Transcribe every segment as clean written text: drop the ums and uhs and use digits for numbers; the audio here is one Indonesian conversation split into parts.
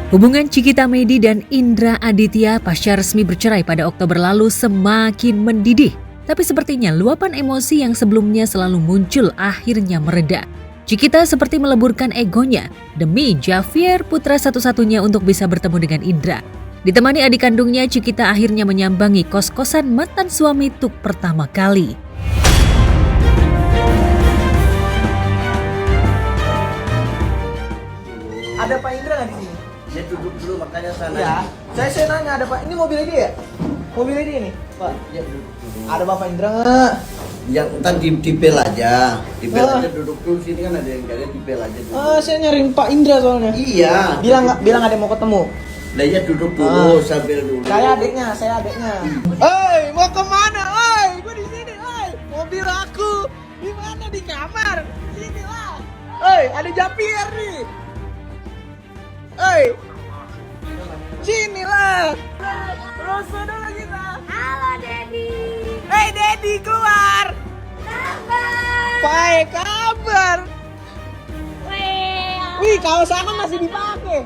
Hubungan Cikita Medi dan Indra Aditya pasca resmi bercerai pada Oktober lalu semakin mendidih. Tapi sepertinya luapan emosi yang sebelumnya selalu muncul akhirnya mereda. Cikita seperti meleburkan egonya demi Javier, putra satu-satunya untuk bisa bertemu dengan Indra. Ditemani adik kandungnya, Cikita akhirnya menyambangi kos-kosan mantan suami untuk pertama kali. Ada Pak Indra nggak di sini? Saya duduk dulu makanya sana. Ya. Saya nanya ada Pak. Ini mobilnya dia ya? Mobilnya dia ini, Pak. Ya duduk dulu. Ada Bapak Indra nggak? Yang entar dipel aja. Dipel aja duduk dulu sini kan ada yang jaga dipel aja dulu. Saya nyariin Pak Indra soalnya. Iya. Bilang ada yang mau ketemu. Lah ya duduk dulu sambil dulu. Saya adiknya. Hei, mau kemana? Hei, gua di sini. Hei, mobil aku. Di mana? Di kamar. Sini lah. Hei, ada Javier nih. Hei, sini lah. Terus dulu kita. Halo Dedi. Hei Dedi, keluar. Kabar. Baik kabar. Weh. Wih, kaos aku masih dipakai.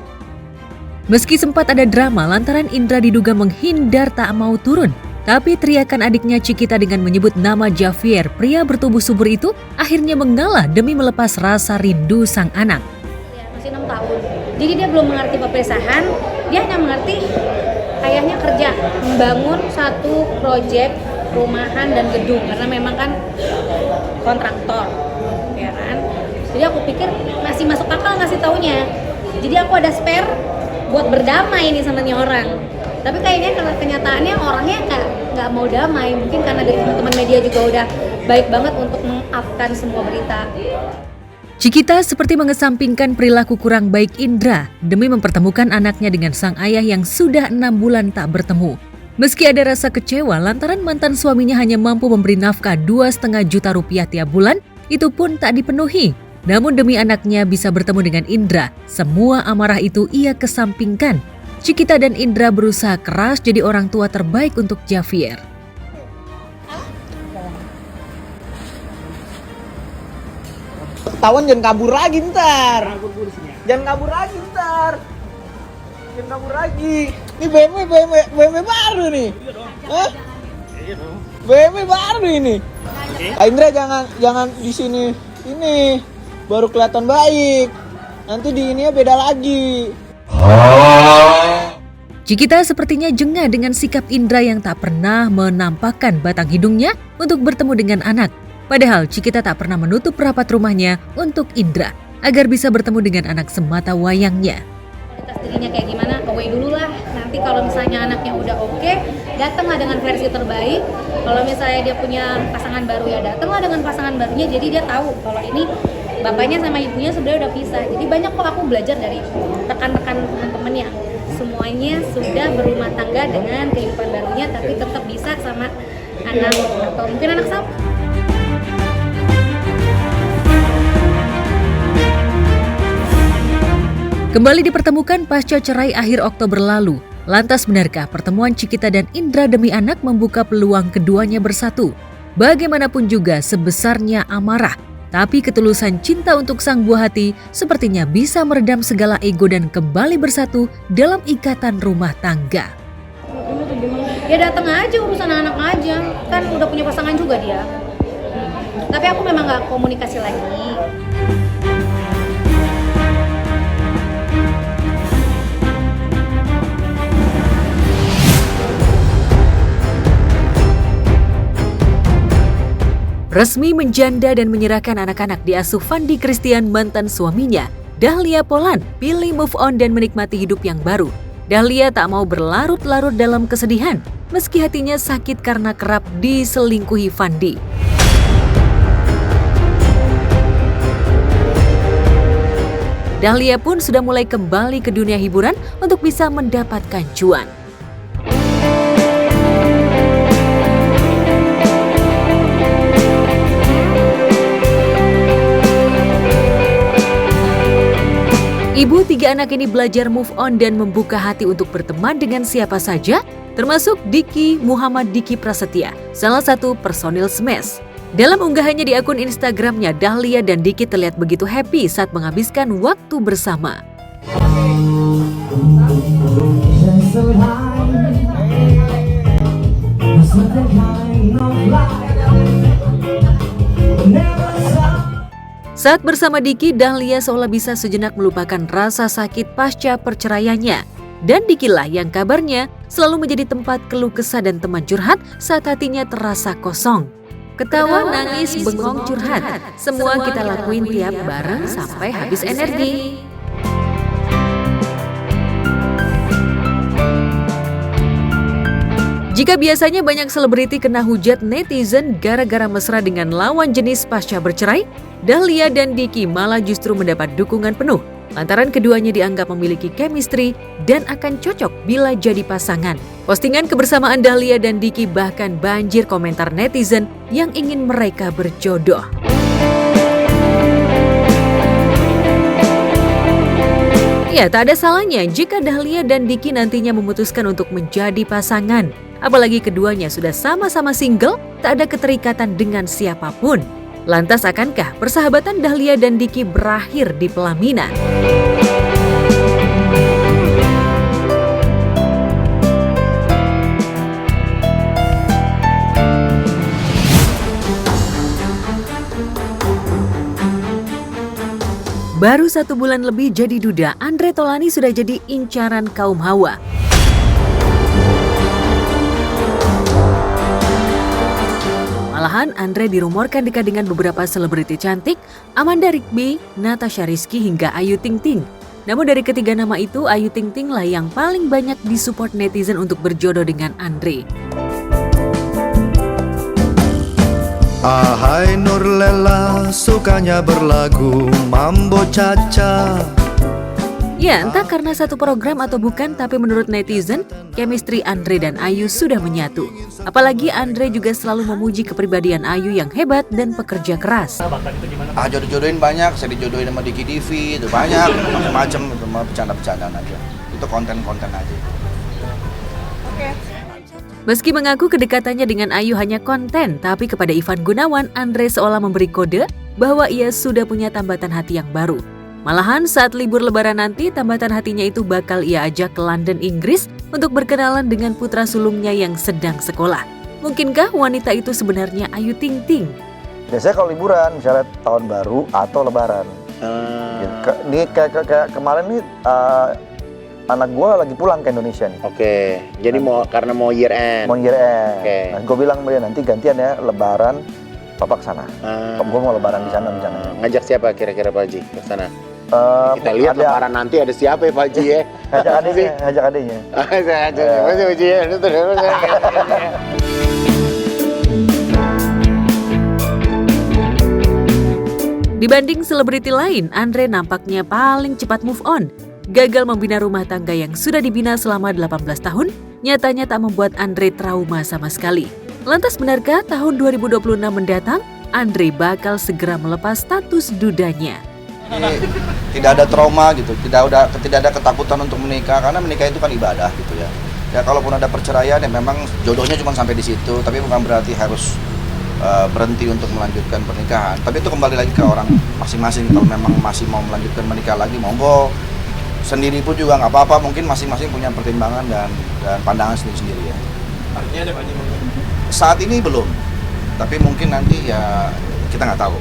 Meski sempat ada drama lantaran Indra diduga menghindar tak mau turun, tapi teriakan adiknya Cikita dengan menyebut nama Javier, pria bertubuh subur itu, akhirnya mengalah demi melepas rasa rindu sang anak. Ya, masih 6 tahun. Jadi dia belum mengerti perpisahan, dia hanya mengerti ayahnya kerja membangun satu proyek perumahan dan gedung karena memang kan kontraktor, ya kan. Jadi aku pikir masih masuk akal ngasih taunya. Jadi aku ada spare buat berdamai nih sama nih orang. Tapi kayaknya karena kenyataannya orangnya nggak mau damai. Mungkin karena dari teman-teman media juga udah baik banget untuk mengupkan semua berita. Cikita seperti mengesampingkan perilaku kurang baik Indra demi mempertemukan anaknya dengan sang ayah yang sudah 6 bulan tak bertemu. Meski ada rasa kecewa lantaran mantan suaminya hanya mampu memberi nafkah 2,5 juta rupiah tiap bulan, itu pun tak dipenuhi. Namun demi anaknya bisa bertemu dengan Indra, semua amarah itu ia kesampingkan. Cikita dan Indra berusaha keras jadi orang tua terbaik untuk Javier. Tawan jangan kabur lagi ntar. Jangan kabur lagi. Ini BMW baru nih. Hah? BMW baru ini. Pak Indra jangan di sini. Ini baru kelihatan baik. Nanti di ininya beda lagi. Cikita sepertinya jengah dengan sikap Indra yang tak pernah menampakkan batang hidungnya untuk bertemu dengan anak. Padahal Cikita tak pernah menutup rapat rumahnya untuk Indra agar bisa bertemu dengan anak semata wayangnya. Kualitas dirinya kayak gimana, away dulu lah. Nanti kalau misalnya anaknya udah oke, datanglah dengan versi terbaik. Kalau misalnya dia punya pasangan baru, ya datanglah dengan pasangan barunya. Jadi dia tahu kalau ini bapaknya sama ibunya sebenarnya udah pisah. Jadi banyak kok aku belajar dari rekan-rekan teman-teman yang semuanya sudah berumah tangga dengan kehidupan barunya, tapi tetap bisa sama anak atau mungkin anak sama. Kembali dipertemukan pasca cerai akhir Oktober lalu. Lantas benarkah pertemuan Cikita dan Indra demi anak membuka peluang keduanya bersatu? Bagaimanapun juga sebesarnya amarah, tapi ketulusan cinta untuk sang buah hati sepertinya bisa meredam segala ego dan kembali bersatu dalam ikatan rumah tangga. Ya datang aja, urusan anak aja, kan udah punya pasangan juga dia. Tapi aku memang gak komunikasi lagi. Resmi menjanda dan menyerahkan anak-anak diasuh Fandi Christian mantan suaminya, Dahlia Polan pilih move on dan menikmati hidup yang baru. Dahlia tak mau berlarut-larut dalam kesedihan, meski hatinya sakit karena kerap diselingkuhi Fandi. Dahlia pun sudah mulai kembali ke dunia hiburan untuk bisa mendapatkan cuan. Ibu 3 anak ini belajar move on dan membuka hati untuk berteman dengan siapa saja, termasuk Diki Muhammad Diki Prasetya, salah satu personil Smash. Dalam unggahannya di akun Instagramnya, Dahlia dan Diki terlihat begitu happy saat menghabiskan waktu bersama. Saat bersama Diki, Dahlia seolah bisa sejenak melupakan rasa sakit pasca perceraiannya. Dan Dikilah yang kabarnya selalu menjadi tempat keluh kesah dan teman curhat saat hatinya terasa kosong. Ketawa, nangis, bengong, curhat, semua kita lakuin tiap bareng sampai habis energi. Jika biasanya banyak selebriti kena hujat netizen gara-gara mesra dengan lawan jenis pasca bercerai, Dahlia dan Diki malah justru mendapat dukungan penuh lantaran keduanya dianggap memiliki chemistry dan akan cocok bila jadi pasangan. Postingan kebersamaan Dahlia dan Diki bahkan banjir komentar netizen yang ingin mereka berjodoh. Ya, tak ada salahnya jika Dahlia dan Diki nantinya memutuskan untuk menjadi pasangan. Apalagi keduanya sudah sama-sama single, tak ada keterikatan dengan siapapun. Lantas akankah persahabatan Dahlia dan Diki berakhir di pelaminan? Baru 1 bulan lebih jadi duda, Andre Taulany sudah jadi incaran kaum hawa. Malahan Andre dirumorkan dekat dengan beberapa selebriti cantik, Amanda Rigby, Natasha Rizky hingga Ayu Ting Ting. Namun dari ketiga nama itu, Ayu Ting Ting lah yang paling banyak disupport netizen untuk berjodoh dengan Andre. Ahai Nurlela, sukanya berlagu Mambo Caca. Ya, entah karena satu program atau bukan, tapi menurut netizen, chemistry Andre dan Ayu sudah menyatu. Apalagi Andre juga selalu memuji kepribadian Ayu yang hebat dan pekerja keras. Jodoh-jodohin banyak, saya dijodohin sama Diki TV, itu banyak, macam-macam, cuma bercanda-bercandaan aja. Itu konten-konten aja. Meski mengaku kedekatannya dengan Ayu hanya konten, tapi kepada Ivan Gunawan, Andre seolah memberi kode bahwa ia sudah punya tambatan hati yang baru. Malahan saat libur lebaran nanti, tambatan hatinya itu bakal ia ajak ke London, Inggris untuk berkenalan dengan putra sulungnya yang sedang sekolah. Mungkinkah wanita itu sebenarnya Ayu Ting Ting? Biasanya kalau liburan, misalnya tahun baru atau lebaran. Ini kayak kemarin nih, anak gue lagi pulang ke Indonesia nih. Oke, jadi karena mau year end. Mau year end. Oke. Nah, gue bilang sama dia, nanti gantian ya, lebaran papa ke sana. Gue mau lebaran di sana misalnya. Ngajak siapa kira-kira Pak Haji ke sana? Kita lihat ada, lebaran nanti ada siapa ya Pak Haji ya? Ngajak adiknya. Ngajak adiknya. Dibanding selebriti lain, Andre nampaknya paling cepat move on. Gagal membina rumah tangga yang sudah dibina selama 18 tahun, nyatanya tak membuat Andre trauma sama sekali. Lantas benarkah tahun 2026 mendatang, Andre bakal segera melepas status dudanya? Jadi, tidak ada trauma gitu, tidak ada ketakutan untuk menikah, karena menikah itu kan ibadah gitu ya. Ya kalaupun ada perceraian ya memang jodohnya cuma sampai di situ, tapi bukan berarti harus berhenti untuk melanjutkan pernikahan. Tapi itu kembali lagi ke orang masing-masing. Kalau memang masih mau melanjutkan menikah lagi, monggo. Sendiri pun juga nggak apa-apa, mungkin masing-masing punya pertimbangan dan pandangan sendiri-sendiri ya. Artinya ada Pak Haji? Saat ini belum, tapi mungkin nanti ya kita nggak tahu.